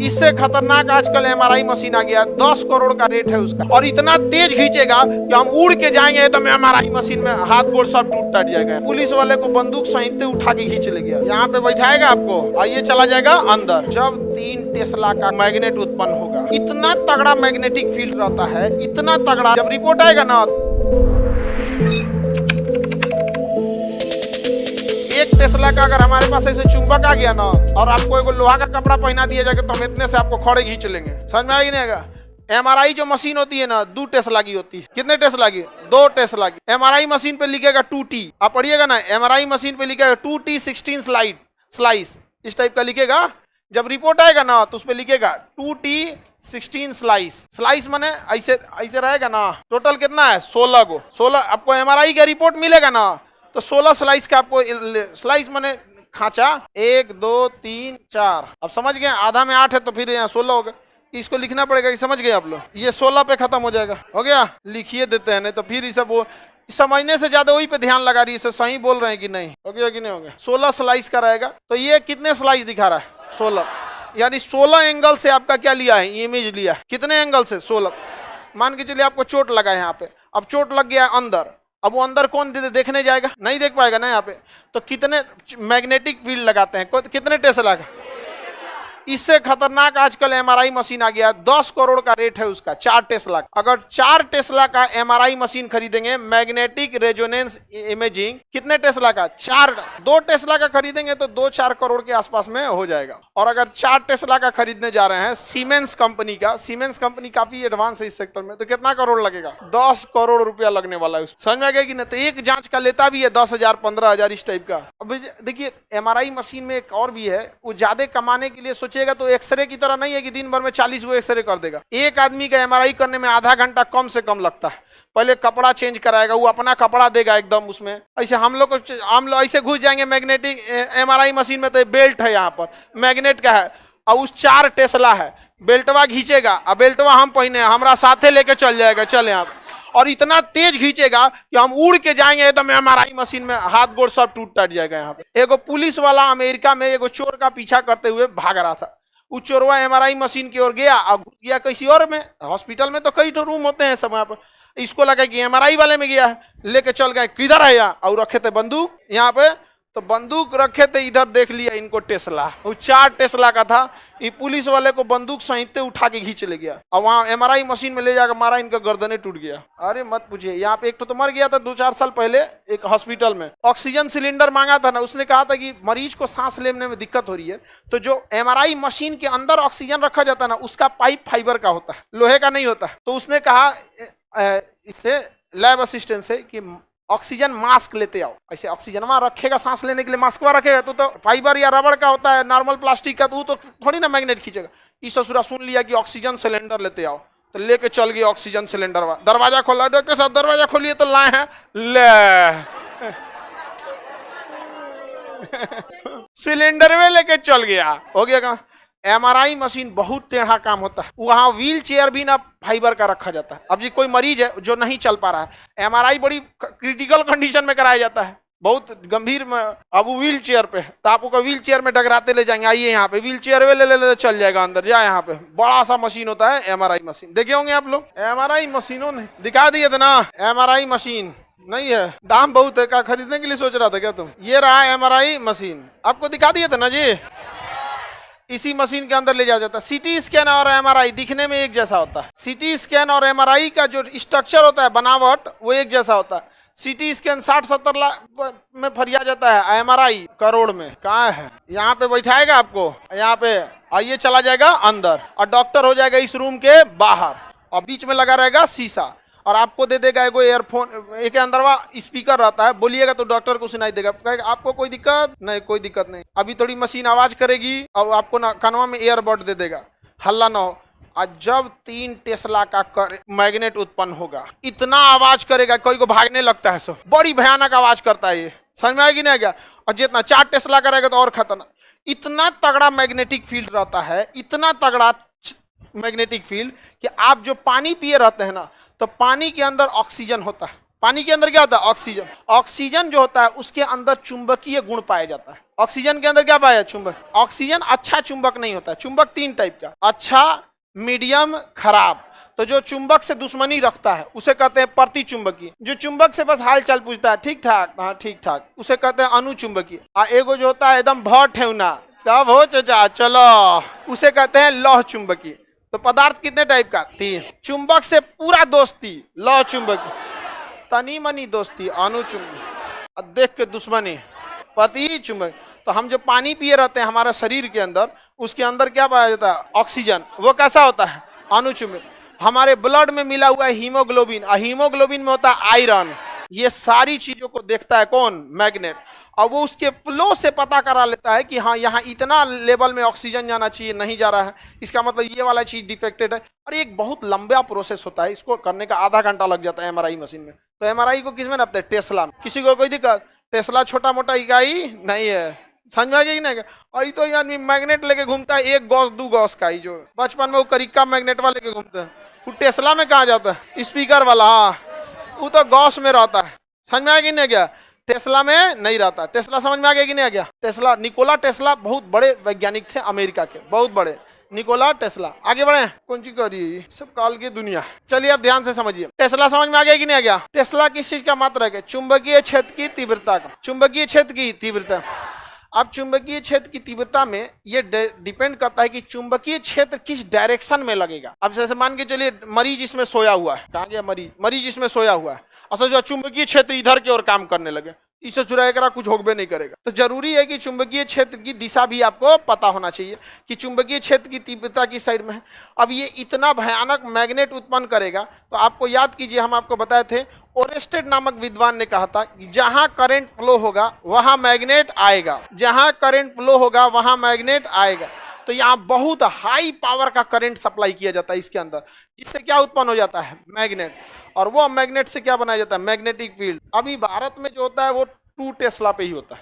इससे खतरनाक आजकल एमआरआई मशीन आ गया, 10 करोड़ का रेट है उसका, और इतना तेज खींचेगा कि हम उड़ के जाएंगे तो एमआरआई मशीन में हाथ गोड़ सब टूट टट जाएगा। पुलिस वाले को बंदूक सहित उठा के खींच ले गया, यहाँ पे बैठाएगा आपको, आइए चला जाएगा अंदर। जब 3 टेस्ला का मैग्नेट उत्पन्न होगा, इतना तगड़ा मैग्नेटिक फील्ड रहता है, इतना तगड़ा, जब रिपोर्ट आएगा ना, 1 टेस्ला का अगर हमारे पास ऐसे चुंबक आ गया ना और आपको एक लोहा का कपड़ा पहना दिया जाएगा तो हम इतने से आपको खड़े खींच लेंगे। समझ में आएगी नहीं आएगा? एमआरआई जो मशीन होती है ना, 2 टेस्ला की होती है। कितने टेस्ला की? 2 टेस्ला की। एमआरआई मशीन पे लिखेगा 2T, आप पढ़िएगा ना, एमआरआई मशीन पे लिखेगा 2T 16 स्लाइस, इस टाइप का लिखेगा। जब रिपोर्ट आएगा ना तो उस पे लिखेगा 2T 16 स्लाइस माने ऐसे ऐसे रहेगा ना। टोटल कितना है? 16 को। 16 आपको एमआरआई का रिपोर्ट मिलेगा ना तो 16 स्लाइस का आपको, स्लाइस माने खांचा, 1 2 3 4। अब समझ गए? आधा में 8 है तो फिर यहाँ 16 हो गया। इसको लिखना पड़ेगा कि समझ गए आप लोग? ये 16 पे खत्म हो जाएगा। हो गया? लिखिए देते हैं, नहीं तो फिर सब वो समझने से ज्यादा वही पे ध्यान लगा रही है, सही बोल रहे हैं कि नहीं। हो गया कि नहीं हो गया? 16 स्लाइस का रहेगा। तो ये कितने स्लाइस दिखा रहा है? 16, यानी 16 एंगल से आपका क्या लिया है? इमेज लिया है। कितने एंगल से? 16। मान के चलिए आपको चोट लगा है यहाँ पे, अब चोट लग गया है अंदर, अब वो अंदर कौन देखने जाएगा? नहीं देख पाएगा ना यहाँ पे। तो कितने मैग्नेटिक फील्ड लगाते हैं? कितने टेस्ला का? इससे खतरनाक आजकल एमआरआई मशीन आ गया, 10 करोड़ का रेट है उसका, 4 टेस्ला। अगर 4 टेस्ला का एमआरआई मशीन खरीदेंगे, मैग्नेटिक रेजोनेंस इमेजिंग, कितने टेस्ला का? 4। 2 टेस्ला का खरीदेंगे तो 2-4 करोड़ के आसपास में हो जाएगा। और अगर 4 टेस्ला का खरीदने जा रहे हैं सीमेंस कंपनी का, सीमेंस कंपनी काफी एडवांस है इस सेक्टर में, तो कितना करोड़ लगेगा? 10 करोड़ रुपया लगने वाला है। समझ में आ गया कि नहीं? तो एक जांच का लेता भी है 10,000 15,000 इस टाइप का। अब देखिए एमआरआई मशीन में एक और भी है, वो ज्यादा कमाने के लिए सोचिएगा तो एक्सरे की तरह नहीं है कि दिन भर में 40 गो एक्सरे कर देगा। एक आदमी का एमआरआई करने में आधा घंटा कम से कम लगता है। पहले कपड़ा चेंज कराएगा, वो अपना कपड़ा देगा एकदम उसमें। ऐसे हम लोग ऐसे घुस जाएंगे मैग्नेटिक एमआरआई मशीन में, तो बेल्ट है यहाँ पर मैग्नेट का है, और उस 4 टेस्ला है, बेल्टवा खींचेगा, अब बेल्टवा हम पहने हमारा साथे लेके चल जाएगा, चले आप, और इतना तेज खींचेगा कि हम उड़ के जाएंगे तो एमआरआई मशीन में हाथ गोड़ सब टूट टट जाएगा। यहाँ पे एगो पुलिस वाला अमेरिका में एगो चोर का पीछा करते हुए भाग रहा था। वो चोरवा एमआरआई मशीन की ओर गया और घुस गया किसी और में। हॉस्पिटल में तो कई तो रूम होते हैं सब, यहाँ पर इसको लगा कि एमआरआई वाले में गया है, लेके चल गए। किधर है यहाँ? और रखे थे बंदूक यहाँ पे, तो बंदूक रखे थे, इधर देख लिया इनको टेस्ला, वो 4 टेस्ला का था। ये पुलिस वाले को बंदूक सहित उठा के खींच ले गया, और वहाँ एमआरआई मशीन में ले जाकर मारा, इनका गर्दने टूट गया। अरे मत पूछिए, यहाँ पे एक तो मर गया था 2-4 साल पहले एक हॉस्पिटल में। ऑक्सीजन सिलेंडर मांगा था ना, उसने कहा था कि मरीज को सांस लेने में दिक्कत हो रही है, तो जो एमआरआई मशीन के अंदर ऑक्सीजन रखा जाता है ना, उसका पाइप फाइबर का होता है, लोहे का नहीं होता। तो उसने कहा इससे लैब असिस्टेंट से कि ऑक्सीजन मास्क लेते आओ। ऐसे ऑक्सीजन रखेगा सांस लेने के लिए, मास्कवा रखेगा तो फाइबर या रबड़ का होता है, नॉर्मल प्लास्टिक का, तो वो तो थोड़ी ना मैग्नेट खींचेगा। इस ससुरा सुन लिया कि ऑक्सीजन सिलेंडर लेते आओ, तो लेके चल गए ऑक्सीजन सिलेंडर। दरवाजा खोला, डॉक्टर साहब दरवाजा खोलिए, तो लाए हैं ले सिलेंडर में लेके चल गया। हो गया कहाँ? एमआरआई मशीन बहुत टेढ़ा काम होता है। वहाँ व्हील चेयर भी ना फाइबर का रखा जाता है। अब जी कोई मरीज है जो नहीं चल पा रहा है, एमआरआई बड़ी क्रिटिकल कंडीशन में कराया जाता है, बहुत गंभीर में। अब वो व्हील चेयर पे, तो आपको व्हील चेयर में डगराते ले जाएंगे, आइए यहाँ पे व्हील चेयर में ले चल जाएगा अंदर, जा यहाँ पे बड़ा सा मशीन होता है एमआरआई मशीन। देखे होंगे आप लोग एमआरआई मशीनों ने दिखा दिए थे ना। एमआरआई मशीन नहीं है, दाम बहुत है, क्या खरीदने के लिए सोच रहा था क्या तुम? ये रहा एमआरआई मशीन, आपको दिखा दिए थे ना जी। इसी मशीन के अंदर ले जाया जाता है। सीटी स्कैन और एमआरआई दिखने में एक जैसा होता है। सीटी स्कैन और एमआरआई का जो स्ट्रक्चर होता है, बनावट, वो एक जैसा होता है। सीटी स्कैन 60-70 लाख में फरिया जाता है, एमआरआई करोड़ में। कहाँ है? यहाँ पे बैठाएगा आपको, यहाँ पे आइए चला जाएगा अंदर, और डॉक्टर हो जाएगा इस रूम के बाहर, और बीच में लगा रहेगा शीशा, और आपको दे देगा एगो एयरफोन, एक अंदरवा स्पीकर रहता है, बोलिएगा तो डॉक्टर को सुनाई देगा। कहेगा आपको कोई दिक्कत नहीं? कोई दिक्कत नहीं। अभी थोड़ी मशीन आवाज करेगी और आपको ना कानवा में एयरबड दे देगा, हल्ला ना हो। और जब 3 टेस्ला का मैग्नेट उत्पन्न होगा, इतना आवाज करेगा कोई को भागने लगता है, सब बड़ी भयानक आवाज करता है ये। समझ में आएगी नहीं क्या? और जितना 4 टेस्ला करेगा तो और खतरनाक। इतना तगड़ा मैग्नेटिक फील्ड रहता है, इतना तगड़ा मैग्नेटिक फील्ड कि आप जो पानी पिए रहते हैं ना, तो पानी के अंदर ऑक्सीजन होता है, पानी के अंदर क्या होता है? ऑक्सीजन। ऑक्सीजन जो होता है उसके अंदर चुंबकीय गुण पाया जाता है। ऑक्सीजन के अंदर क्या पाया? चुंबक। ऑक्सीजन अच्छा चुंबक नहीं होता है। चुंबक 3 टाइप का, अच्छा, मीडियम, खराब। तो जो चुंबक से दुश्मनी रखता है उसे कहते हैं प्रति चुंबकीय। जो चुंबक से बस हाल चाल पूछता है, ठीक ठाक, हाँ ठीक ठाक, उसे कहते हैं अनुचुंबकीय। एगो जो होता है एकदम बहुत ठेवना, कब हो चाचा चलो, उसे कहते हैं लौह चुंबकीय। तो पदार्थ कितने टाइप का? 3। चुंबक से पूरा दोस्ती, लौह चुंबकीय। तनी मनी दोस्ती, अनुचुंबकीय। देख के दुश्मनी, प्रति चुंबक। तो हम जो पानी पिए रहते हैं हमारे शरीर के अंदर, उसके अंदर क्या पाया जाता है? ऑक्सीजन। वो कैसा होता है? अनुचुंबक। हमारे ब्लड में मिला हुआ है हीमोग्लोबिन, और हीमोग्लोबिन में होता है आयरन। ये सारी चीजों को देखता है कौन? मैग्नेट। और वो उसके फ्लो से पता करा लेता है कि हाँ यहाँ इतना लेवल में ऑक्सीजन जाना चाहिए, नहीं जा रहा है, इसका मतलब ये वाला चीज डिफेक्टेड है। और एक बहुत लंबा प्रोसेस होता है, इसको करने का आधा घंटा लग जाता है एमआरआई मशीन में। तो एमआरआई को किसमें नापते हैं? टेस्ला में। किसी को कोई दिक्कत? टेस्ला छोटा मोटा इकाई नहीं है, समझ में आ गया कि नहीं? और ये तो ये आदमी मैग्नेट लेके घूमता है, 1 गॉस 2 गॉस का ही, जो बचपन में वो करिक्का मैग्नेट वाले लेके घूमता है। वो टेस्ला में कहा जाता है? स्पीकर वाला, हाँ, वो तो गॉस में रहता है। समझ में आ गया कि नहीं गया? टेस्ला में नहीं रहता। टेस्ला समझ में आ गया कि नहीं आ गया? टेस्ला, निकोला टेस्ला बहुत बड़े वैज्ञानिक थे अमेरिका के, बहुत बड़े, निकोला टेस्ला। आगे बढ़े, कौन सी करिए सब काल की दुनिया। चलिए अब ध्यान से समझिए, टेस्ला समझ में आ गया कि नहीं आ गया? टेस्ला किस चीज का मात्रक है? चुंबकीय क्षेत्र की तीव्रता का। चुंबकीय क्षेत्र की तीव्रता। अब चुंबकीय क्षेत्र की तीव्रता में ये डिपेंड करता है कि चुंबकीय क्षेत्र किस डायरेक्शन में लगेगा। अब जैसे मान के चलिए मरीज इसमें सोया हुआ है, कहाँ गया मरीज? मरीज इसमें सोया हुआ है, असल जो चुंबकीय क्षेत्र इधर की ओर काम करने लगे, इससे चुराएगा कुछ होगबे नहीं करेगा। तो जरूरी है कि चुंबकीय क्षेत्र की दिशा भी आपको पता होना चाहिए कि चुंबकीय क्षेत्र की तीव्रता किस साइड में है। अब ये इतना भयानक मैग्नेट उत्पन्न करेगा, तो आपको याद कीजिए, हम आपको बताए थे, ओरेस्टेड नामक विद्वान ने कहा था कि जहां करंट फ्लो होगा वहां मैग्नेट आएगा, जहां करंट फ्लो होगा वहां मैग्नेट आएगा। तो यहाँ बहुत हाई पावर का करंट सप्लाई किया जाता है इसके अंदर, जिससे क्या उत्पन्न हो जाता है? मैग्नेट। और वो मैग्नेट से क्या बनाया जाता है? Magnetic field. अभी भारत में जो होता है वो 2 टेस्ला पे ही होता है।